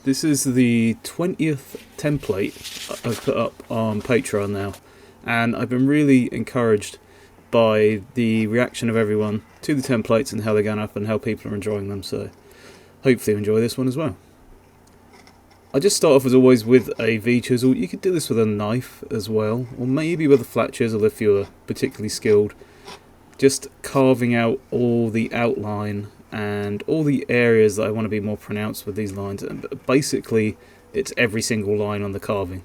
This is the 20th template I've put up on Patreon now, and I've been really encouraged by the reaction of everyone to the templates and how they're going up and how people are enjoying them, so hopefully you enjoy this one as well. I just start off as always with a V-chisel. You could do this with a knife as well, or maybe with a flat chisel if you're particularly skilled. Just carving out all the outline and all the areas that I want to be more pronounced with these lines. And basically, it's every single line on the carving.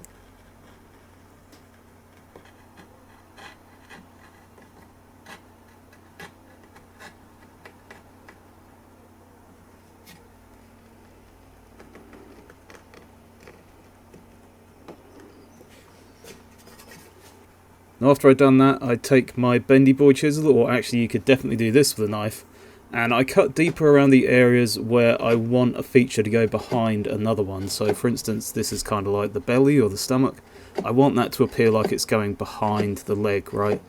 Now after I'd done that, I'd take my bendy boy chisel, or actually you could definitely do this with a knife, and I cut deeper around the areas where I want a feature to go behind another one. So for instance, this is kind of like the belly or the stomach. I want that to appear like it's going behind the leg, right?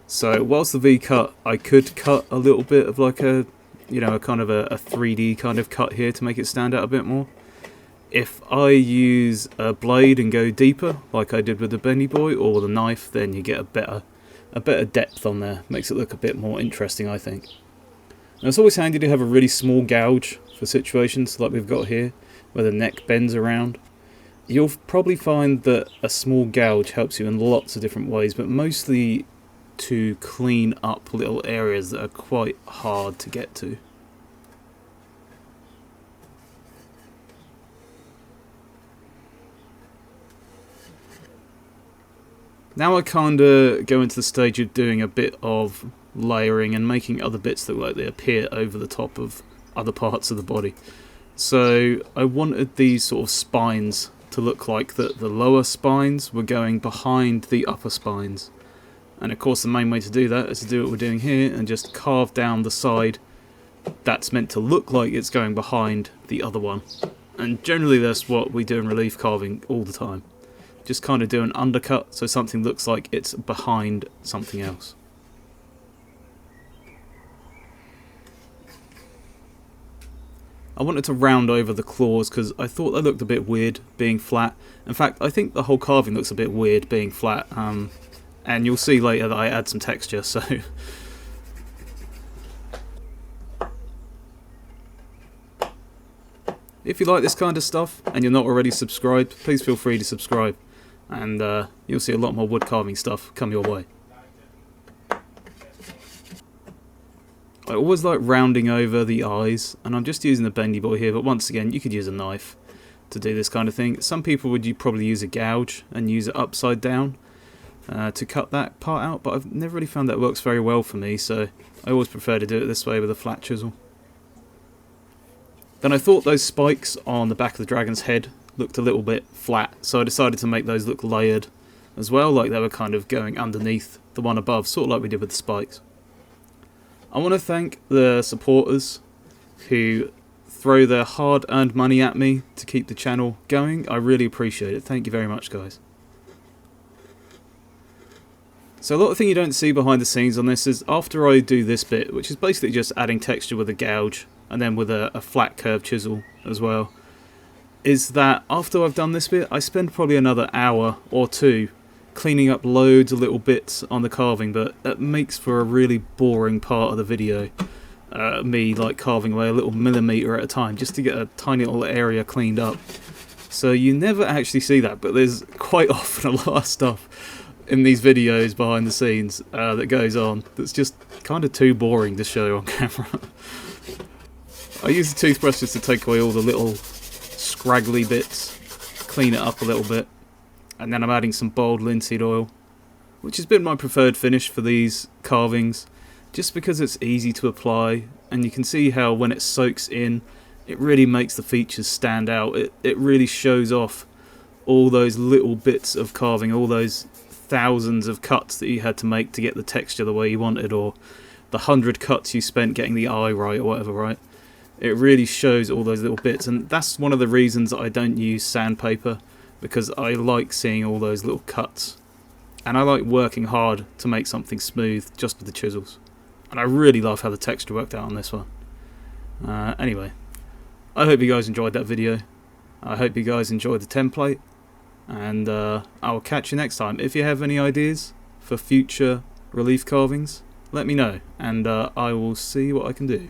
So whilst the V cut, I could cut a little bit of like a, a kind of a 3D kind of cut here to make it stand out a bit more. If I use a blade and go deeper, like I did with the bendy boy, or the knife, then you get a better depth on there. Makes it look a bit more interesting, I think. Now it's always handy to have a really small gouge for situations like we've got here, where the neck bends around. You'll probably find that a small gouge helps you in lots of different ways, but mostly to clean up little areas that are quite hard to get to. Now I kind of go into the stage of doing a bit of layering and making other bits look like they appear over the top of other parts of the body. So I wanted these sort of spines to look like that the lower spines were going behind the upper spines. And of course the main way to do that is to do what we're doing here and just carve down the side that's meant to look like it's going behind the other one. And generally that's what we do in relief carving all the time. Just kind of do an undercut so something looks like it's behind something else. I wanted to round over the claws because I thought they looked a bit weird being flat. In fact, I think the whole carving looks a bit weird being flat, and you'll see later that I add some texture, so... If you like this kind of stuff and you're not already subscribed, please feel free to subscribe, and you'll see a lot more wood carving stuff come your way. I always like rounding over the eyes, and I'm just using the bendy boy here, but once again you could use a knife to do this kind of thing. Some people would probably use a gouge and use it upside down to cut that part out, but I've never really found that works very well for me, so I always prefer to do it this way with a flat chisel. Then I thought those spikes on the back of the dragon's head looked a little bit flat, so I decided to make those look layered as well, like they were kind of going underneath the one above, sort of like we did with the spikes. I want to thank the supporters who throw their hard-earned money at me to keep the channel going. I really appreciate it. Thank you very much, guys. So a lot of thing you don't see behind the scenes on this is after I do this bit, which is basically just adding texture with a gouge and then with a flat curved chisel as well, is that after I've done this bit, I spend probably another hour or two cleaning up loads of little bits on the carving, but that makes for a really boring part of the video. Me like carving away a little millimetre at a time just to get a tiny little area cleaned up. So you never actually see that, but there's quite often a lot of stuff in these videos behind the scenes that goes on that's just kind of too boring to show on camera. I use the toothbrush just to take away all the little scraggly bits, clean it up a little bit, and then I'm adding some boiled linseed oil, which has been my preferred finish for these carvings, just because it's easy to apply, and you can see how when it soaks in, it really makes the features stand out. It really shows off all those little bits of carving, all those thousands of cuts that you had to make to get the texture the way you wanted, or the 100 cuts you spent getting the eye right or whatever, right? It really shows all those little bits, and that's one of the reasons that I don't use sandpaper, because I like seeing all those little cuts, and I like working hard to make something smooth just with the chisels, and I really love how the texture worked out on this one. Anyway, I hope you guys enjoyed that video. I hope you guys enjoyed the template, and I'll catch you next time. If you have any ideas for future relief carvings, let me know, and I will see what I can do.